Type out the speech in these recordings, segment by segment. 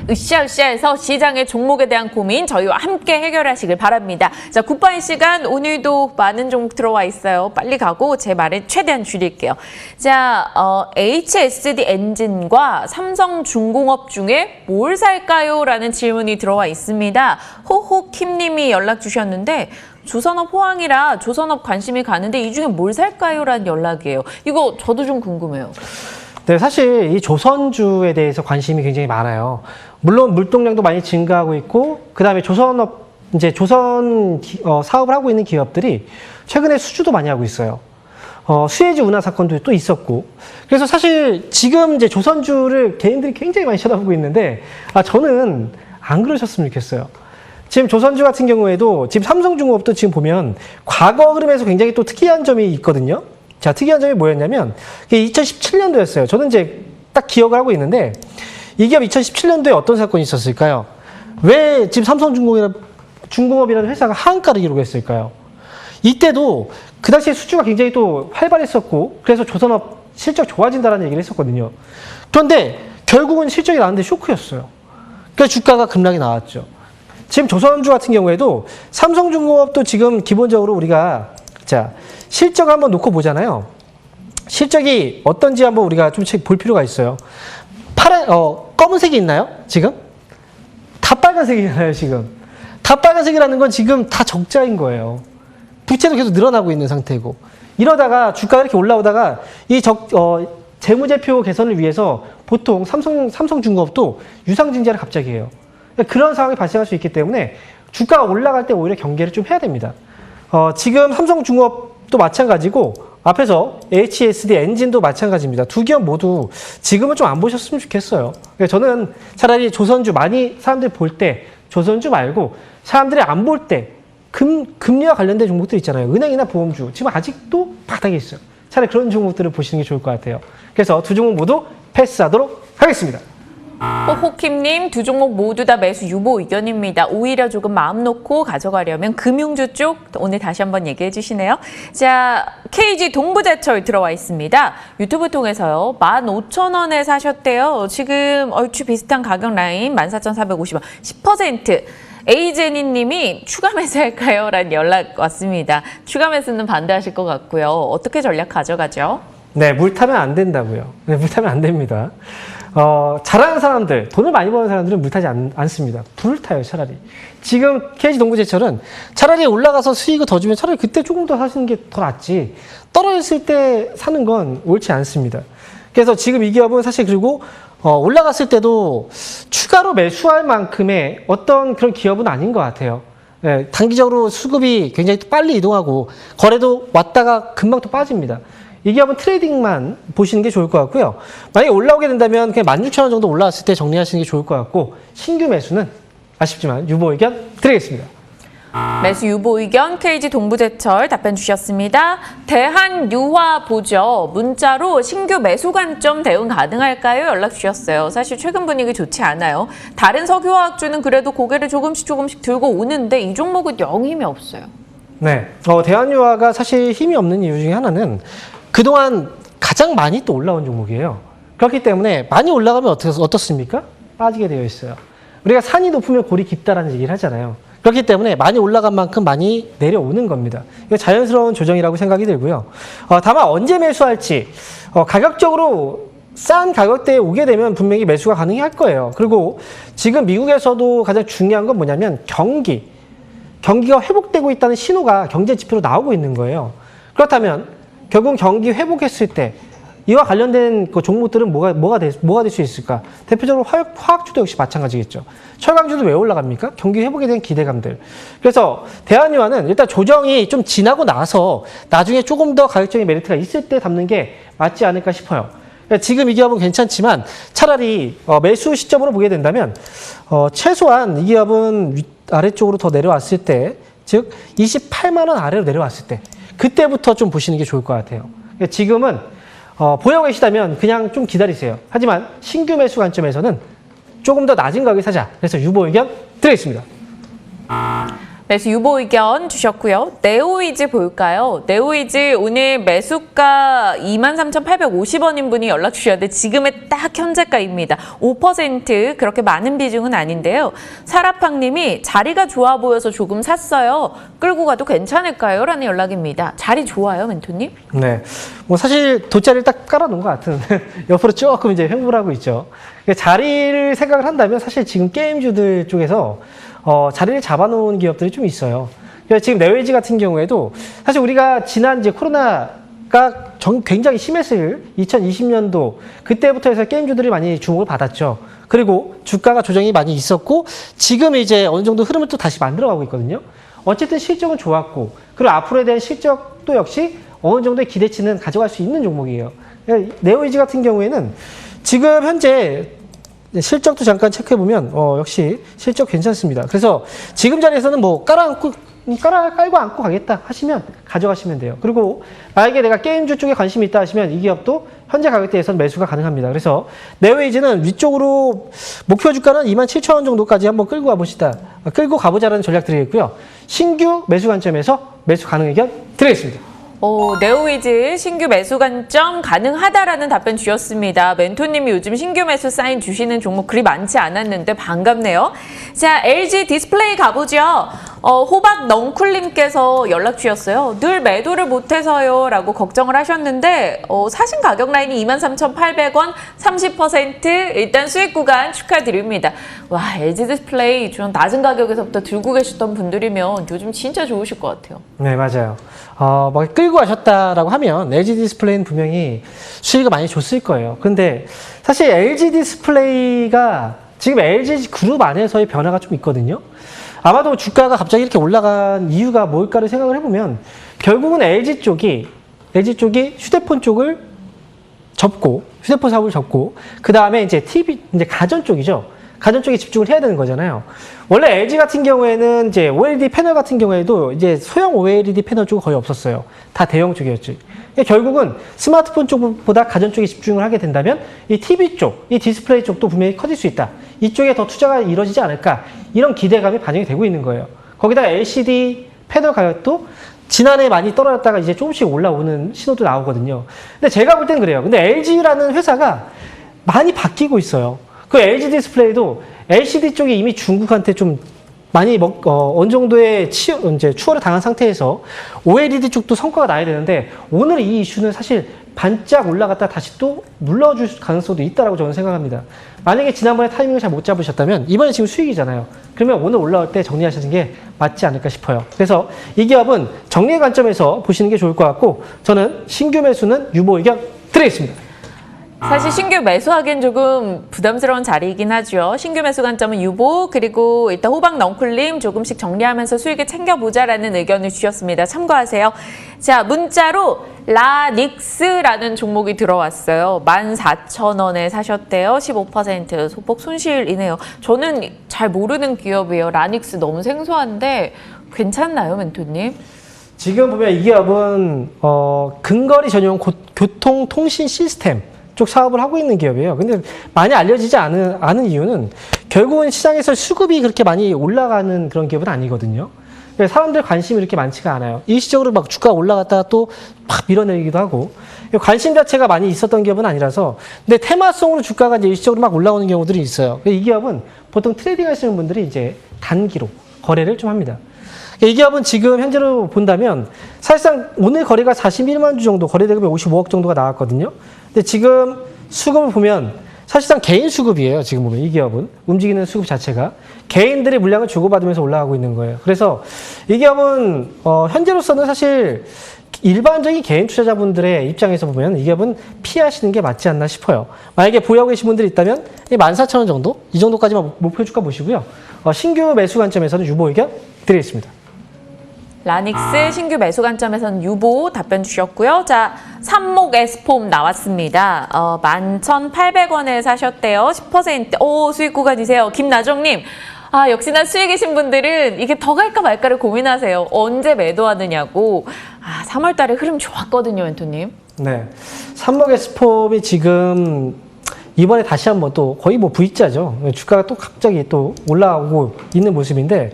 으쌰으쌰해서 시장의 종목에 대한 고민 저희와 함께 해결하시길 바랍니다. 자, 굿바이 시간 오늘도 많은 종목 들어와 있어요. 빨리 가고 제 말을 최대한 줄일게요. 자, HSD 엔진과 삼성중공업 중에 뭘 살까요? 라는 질문이 들어와 있습니다. 호호킴님이 연락 주셨는데 조선업 호황이라 조선업 관심이 가는데 이 중에 뭘 살까요? 라는 연락이에요. 이거 저도 좀 궁금해요. 네, 사실 이 조선주에 대해서 관심이 굉장히 많아요. 물론 물동량도 많이 증가하고 있고, 그 다음에 조선업, 이제 조선 사업을 하고 있는 기업들이 최근에 수주도 많이 하고 있어요. 수혜지 운하 사건도 또 있었고. 그래서 사실 지금 이제 조선주를 개인들이 굉장히 많이 쳐다보고 있는데, 저는 안 그러셨으면 좋겠어요. 지금 조선주 같은 경우에도 지금 삼성중공업도 지금 보면 과거 흐름에서 굉장히 또 특이한 점이 있거든요. 자, 특이한 점이 뭐였냐면 2017년도였어요. 저는 이제 딱 기억을 하고 있는데 이 기업 2017년도에 어떤 사건이 있었을까요? 왜 지금 삼성중공업이라는 회사가 하한가를 기록했을까요? 이때도 그 당시에 수주가 굉장히 또 활발했었고 그래서 조선업 실적 좋아진다는 얘기를 했었거든요. 그런데 결국은 실적이 나왔는데 쇼크였어요. 그래서 주가가 급락이 나왔죠. 지금 조선주 같은 경우에도 삼성중공업도 지금 기본적으로 우리가 자 실적 한번 놓고 보잖아요. 실적이 어떤지 한번 우리가 좀 볼 필요가 있어요. 검은색이 있나요? 지금? 다 빨간색이잖아요, 지금. 다 빨간색이라는 건 지금 다 적자인 거예요. 부채도 계속 늘어나고 있는 상태고. 이러다가 주가가 이렇게 올라오다가 이 재무제표 개선을 위해서 보통 삼성중공업도 유상증자를 갑자기 해요. 그런 상황이 발생할 수 있기 때문에 주가가 올라갈 때 오히려 경계를 좀 해야 됩니다. 지금 삼성중공업도 마찬가지고 앞에서 HSD 엔진도 마찬가지입니다. 두 기업 모두 지금은 좀 안 보셨으면 좋겠어요. 저는 차라리 조선주 많이 사람들이 볼 때 조선주 말고 사람들이 안 볼 때 금리와 관련된 종목들 있잖아요. 은행이나 보험주 지금 아직도 바닥에 있어요. 차라리 그런 종목들을 보시는 게 좋을 것 같아요. 그래서 두 종목 모두 패스하도록 하겠습니다. 호호킴님 두 종목 모두 다 매수 유보 의견입니다. 오히려 조금 마음 놓고 가져가려면 금융주 쪽 오늘 다시 한번 얘기해 주시네요. 자, KG 동부제철 들어와 있습니다. 유튜브 통해서요. 15,000원에 사셨대요. 지금 얼추 비슷한 가격 라인 14,450원 10%. 에이제니 님이 추가 매수할까요? 라는 연락 왔습니다. 추가 매수는 반대하실 것 같고요. 어떻게 전략 가져가죠? 네, 물 타면 안 된다고요. 네, 물 타면 안 됩니다. 잘하는 사람들, 돈을 많이 버는 사람들은 물 타지 않습니다. 불을 타요, 차라리. 지금 KG 동부제철은 차라리 올라가서 수익을 더 주면 차라리 그때 조금 더 사시는 게 더 낫지. 떨어졌을 때 사는 건 옳지 않습니다. 그래서 지금 이 기업은 사실 그리고 올라갔을 때도 추가로 매수할 만큼의 어떤 그런 기업은 아닌 것 같아요. 네, 단기적으로 수급이 굉장히 빨리 이동하고 거래도 왔다가 금방 또 빠집니다. 이 기업은 트레이딩만 보시는 게 좋을 것 같고요. 만약에 올라오게 된다면 그냥 16,000원 정도 올라왔을 때 정리하시는 게 좋을 것 같고 신규 매수는 아쉽지만 유보 의견 드리겠습니다. 매수 유보 의견 KG 동부제철 답변 주셨습니다. 대한유화 보죠. 문자로 신규 매수 관점 대응 가능할까요? 연락 주셨어요. 사실 최근 분위기 좋지 않아요. 다른 석유화학주는 그래도 고개를 조금씩 들고 오는데 이 종목은 영 힘이 없어요. 네, 대한유화가 사실 힘이 없는 이유 중에 하나는 그동안 가장 많이 또 올라온 종목이에요. 그렇기 때문에 많이 올라가면 어떻습니까? 빠지게 되어 있어요. 우리가 산이 높으면 골이 깊다라는 얘기를 하잖아요. 그렇기 때문에 많이 올라간 만큼 많이 내려오는 겁니다. 이거 자연스러운 조정이라고 생각이 들고요. 다만 언제 매수할지 가격적으로 싼 가격대에 오게 되면 분명히 매수가 가능할 거예요. 그리고 지금 미국에서도 가장 중요한 건 뭐냐면 경기가 회복되고 있다는 신호가 경제 지표로 나오고 있는 거예요. 그렇다면 결국 경기 회복했을 때 이와 관련된 그 종목들은 뭐가 될 수 있을까? 대표적으로 화학주도 역시 마찬가지겠죠. 철강주도 왜 올라갑니까? 경기 회복에 대한 기대감들. 그래서 대한유화는 일단 조정이 좀 지나고 나서 나중에 조금 더 가격적인 메리트가 있을 때 담는 게 맞지 않을까 싶어요. 그러니까 지금 이 기업은 괜찮지만 차라리 매수 시점으로 보게 된다면 최소한 이 기업은 아래쪽으로 더 내려왔을 때, 즉 28만 원 아래로 내려왔을 때 그때부터 좀 보시는 게 좋을 것 같아요. 그러니까 지금은 보유하고 계시다면 그냥 좀 기다리세요. 하지만 신규 매수 관점에서는 조금 더 낮은 가격에 사자. 그래서 유보 의견 드리겠습니다. 매수 유보 의견 주셨고요. 네오이즈 볼까요? 네오이즈 오늘 매수가 23,850원인 분이 연락 주셨는데 지금의 딱 현재가입니다. 5% 그렇게 많은 비중은 아닌데요. 사라팡님이 자리가 좋아 보여서 조금 샀어요. 끌고 가도 괜찮을까요? 라는 연락입니다. 자리 좋아요, 멘토님? 네. 뭐 사실 돗자리를 딱 깔아놓은 것 같은 옆으로 조금 이제 횡보를 하고 있죠. 자리를 생각을 한다면 사실 지금 게임주들 쪽에서 자리를 잡아놓은 기업들이 좀 있어요. 그러니까 지금 네오이즈 같은 경우에도 사실 우리가 지난 이제 코로나가 굉장히 심했을 2020년도 그때부터 해서 게임주들이 많이 주목을 받았죠. 그리고 주가가 조정이 많이 있었고 지금 이제 어느 정도 흐름을 또 다시 만들어가고 있거든요. 어쨌든 실적은 좋았고 그리고 앞으로에 대한 실적도 역시 어느 정도의 기대치는 가져갈 수 있는 종목이에요. 네오이즈 같은 경우에는 지금 현재 실적도 잠깐 체크해보면 역시 실적 괜찮습니다. 그래서 지금 자리에서는 뭐 깔고 안고 가겠다 하시면 가져가시면 돼요. 그리고 만약에 내가 게임주 쪽에 관심이 있다 하시면 이 기업도 현재 가격대에서는 매수가 가능합니다. 그래서 네오이즈는 위쪽으로 목표 주가는 27,000원 정도까지 한번 끌고 가보자라는 전략 드리겠고요. 신규 매수 관점에서 매수 가능 의견 드리겠습니다. 네오이즈 신규 매수 관점 가능하다라는 답변 주셨습니다. 멘토님이 요즘 신규 매수 사인 주시는 종목 그리 많지 않았는데 반갑네요. 자, LG 디스플레이 가보죠. 호박 넝쿨님께서 연락 주셨어요. 늘 매도를 못해서요 라고 걱정을 하셨는데 사신 가격 라인이 23,800원 30% 일단 수익 구간 축하드립니다. 와, LG 디스플레이 좀 낮은 가격에서부터 들고 계셨던 분들이면 요즘 진짜 좋으실 것 같아요. 네, 맞아요. 막 끌고 가셨다라고 하면 LG 디스플레이는 분명히 수익을 많이 줬을 거예요. 근데 사실 LG 디스플레이가 지금 LG 그룹 안에서의 변화가 좀 있거든요. 아마도 주가가 갑자기 이렇게 올라간 이유가 뭘까를 생각을 해보면 결국은 LG 쪽이 휴대폰 쪽을 접고 휴대폰 사업을 접고 그 다음에 이제 이제 가전 쪽이죠. 가전 쪽에 집중을 해야 되는 거잖아요. 원래 LG 같은 경우에는 이제 OLED 패널 같은 경우에도 이제 소형 OLED 패널 쪽은 거의 없었어요. 다 대형 쪽이었지. 그러니까 결국은 스마트폰 쪽보다 가전 쪽에 집중을 하게 된다면 이 TV 쪽, 이 디스플레이 쪽도 분명히 커질 수 있다. 이쪽에 더 투자가 이루어지지 않을까. 이런 기대감이 반영이 되고 있는 거예요. 거기다 LCD 패널 가격도 지난해 많이 떨어졌다가 이제 조금씩 올라오는 신호도 나오거든요. 근데 제가 볼 땐 그래요. 근데 LG라는 회사가 많이 바뀌고 있어요. 그 LG 디스플레이도 LCD 쪽이 이미 중국한테 좀 많이 어느 정도의 이제 추월을 당한 상태에서 OLED 쪽도 성과가 나야 되는데 오늘 이 이슈는 사실 반짝 올라갔다 다시 또 물러줄 가능성도 있다라고 저는 생각합니다. 만약에 지난번에 타이밍을 잘 못 잡으셨다면 이번에 지금 수익이잖아요. 그러면 오늘 올라올 때 정리하시는 게 맞지 않을까 싶어요. 그래서 이 기업은 정리의 관점에서 보시는 게 좋을 것 같고 저는 신규 매수는 유보 의견 드리겠습니다. 사실 신규 매수하기엔 조금 부담스러운 자리이긴 하죠. 신규 매수 관점은 유보, 그리고 일단 호박 넝쿨님 조금씩 정리하면서 수익을 챙겨보자라는 의견을 주셨습니다. 참고하세요. 자, 문자로 라닉스라는 종목이 들어왔어요. 14,000원에 사셨대요. 15% 소폭 손실이네요. 저는 잘 모르는 기업이에요. 라닉스 너무 생소한데 괜찮나요, 멘토님? 지금 보면 이 기업은 근거리 전용 교통통신 시스템 쪽 사업을 하고 있는 기업이에요. 근데 많이 알려지지 않은 이유는 결국은 시장에서 수급이 그렇게 많이 올라가는 그런 기업은 아니거든요. 사람들 관심이 이렇게 많지가 않아요. 일시적으로 막 주가가 올라갔다가 또 막 밀어내기도 하고 관심 자체가 많이 있었던 기업은 아니라서 근데 테마성으로 주가가 이제 일시적으로 막 올라오는 경우들이 있어요. 이 기업은 보통 트레이딩 하시는 분들이 이제 단기로 거래를 좀 합니다. 이 기업은 지금 현재로 본다면 사실상 오늘 거래가 41만 주 정도, 거래 대금이 55억 정도가 나왔거든요. 근데 지금 수급을 보면 사실상 개인 수급이에요. 지금 보면 이 기업은 움직이는 수급 자체가 개인들의 물량을 주고받으면서 올라가고 있는 거예요. 그래서 이 기업은 현재로서는 사실 일반적인 개인 투자자분들의 입장에서 보면 이 기업은 피하시는 게 맞지 않나 싶어요. 만약에 보유하고 계신 분들이 있다면 14,000원 정도? 이 정도까지만 목표 주가 보시고요. 신규 매수 관점에서는 유보 의견 드리겠습니다. 라닉스 신규 매수 관점에서는 유보 답변 주셨고요. 자, 삼목 에스폼 나왔습니다. 11,800원에 사셨대요. 10%. 오, 수익 구간이세요. 김나정님. 역시나 수익이신 분들은 이게 더 갈까 말까를 고민하세요. 언제 매도하느냐고. 3월 달에 흐름 좋았거든요, 멘토님. 네. 삼목 에스폼이 지금 이번에 다시 한번 또 거의 뭐 V자죠. 주가가 또 갑자기 또 올라오고 있는 모습인데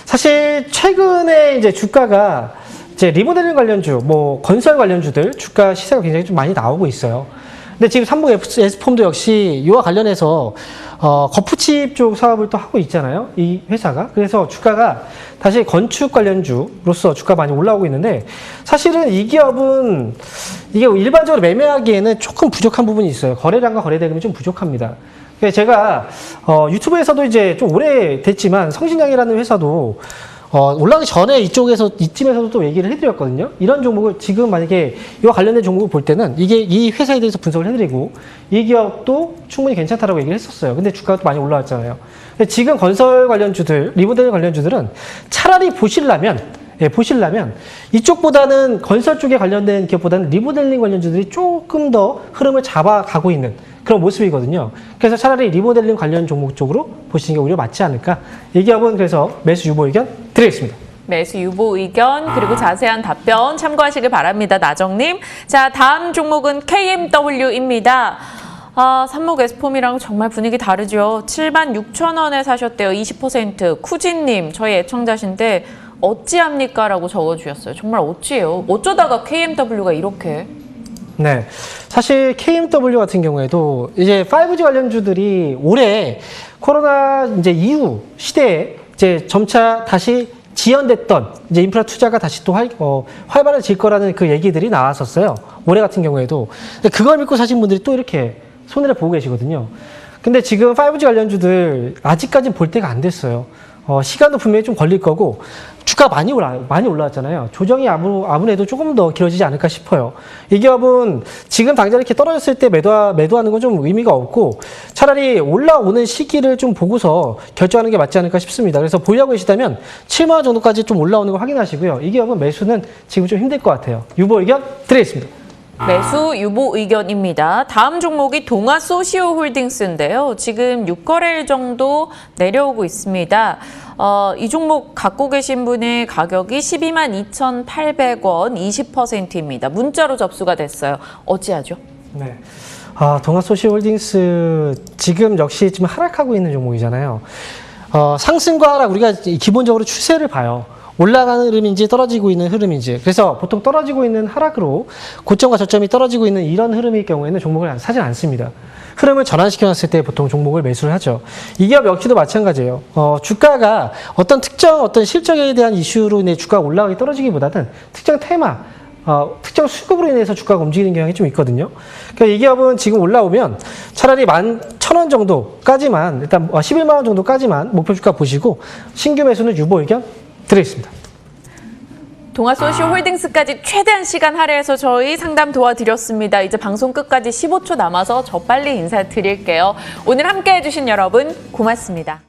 사실 최근에 이제 주가가 이제 리모델링 관련주, 뭐 건설 관련주들 주가 시세가 굉장히 좀 많이 나오고 있어요. 근데 지금 삼성 S폼도 역시 이와 관련해서 거푸칩 쪽 사업을 또 하고 있잖아요. 이 회사가. 그래서 주가가 다시 건축 관련주로서 주가 많이 올라오고 있는데 사실은 이 기업은 이게 일반적으로 매매하기에는 조금 부족한 부분이 있어요. 거래량과 거래 대금이 좀 부족합니다. 그래서 제가 유튜브에서도 이제 좀 오래됐지만 성신양이라는 회사도 올라가기 전에 이쯤에서도 또 얘기를 해드렸거든요. 이런 종목을 지금 만약에 이와 관련된 종목을 볼 때는 이 회사에 대해서 분석을 해드리고 이 기업도 충분히 괜찮다라고 얘기를 했었어요. 근데 주가가 또 많이 올라왔잖아요. 근데 지금 건설 관련주들, 리모델링 관련주들은 차라리 보시려면 이쪽보다는 건설 쪽에 관련된 기업보다는 리모델링 관련주들이 조금 더 흐름을 잡아가고 있는 그런 모습이거든요. 그래서 차라리 리모델링 관련 종목 쪽으로 보시는 게 오히려 맞지 않을까. 이 기업은 그래서 매수 유보 의견 드리겠습니다. 매수 유보 의견 그리고 자세한 답변 참고하시길 바랍니다. 나정님. 자, 다음 종목은 KMW입니다. 삼목 S폼이랑 정말 분위기 다르죠. 76,000원에 사셨대요. 20%. 쿠진님, 저희 애청자신데 어찌합니까? 라고 적어주셨어요. 정말 어찌예요? 어쩌다가 KMW가 이렇게? 네. 사실 KMW 같은 경우에도 이제 5G 관련주들이 올해 코로나 이제 이후 시대에 이제 점차 다시 지연됐던 이제 인프라 투자가 다시 또 활발해질 거라는 그 얘기들이 나왔었어요. 올해 같은 경우에도. 근데 그걸 믿고 사신 분들이 또 이렇게 손해를 보고 계시거든요. 근데 지금 5G 관련주들 아직까지는 볼 때가 안 됐어요. 시간도 분명히 좀 걸릴 거고 주가 많이 올라왔잖아요. 조정이 아무래도 조금 더 길어지지 않을까 싶어요. 이 기업은 지금 당장 이렇게 떨어졌을 때 매도하는 건 좀 의미가 없고 차라리 올라오는 시기를 좀 보고서 결정하는 게 맞지 않을까 싶습니다. 그래서 보유하고 계시다면 7만 원 정도까지 좀 올라오는 거 확인하시고요. 이 기업은 매수는 지금 좀 힘들 것 같아요. 유보 의견 드리겠습니다. 매수 유보 의견입니다. 다음 종목이 동아소시오홀딩스인데요. 지금 6거래일 정도 내려오고 있습니다. 이 종목 갖고 계신 분의 가격이 122,800원, 20%입니다. 문자로 접수가 됐어요. 어찌하죠? 네. 동아소시홀딩스 지금 역시 지금 하락하고 있는 종목이잖아요. 상승과 하락 우리가 기본적으로 추세를 봐요. 올라가는 흐름인지 떨어지고 있는 흐름인지. 그래서 보통 떨어지고 있는 하락으로 고점과 저점이 떨어지고 있는 이런 흐름일 경우에는 종목을 사지 않습니다. 흐름을 전환시켜놨을 때 보통 종목을 매수를 하죠. 이 기업 역시도 마찬가지예요. 주가가 어떤 실적에 대한 이슈로 인해 주가가 올라가기 떨어지기보다는 특정 테마, 특정 수급으로 인해서 주가가 움직이는 경향이 좀 있거든요. 그러니까 이 기업은 지금 올라오면 차라리 11,000원 정도까지만, 일단 11만 원 정도까지만 목표 주가 보시고 신규 매수는 유보 의견 드리겠습니다. 동아소시홀딩스까지 최대한 시간 할애해서 저희 상담 도와드렸습니다. 이제 방송 끝까지 15초 남아서 저 빨리 인사드릴게요. 오늘 함께해 주신 여러분 고맙습니다.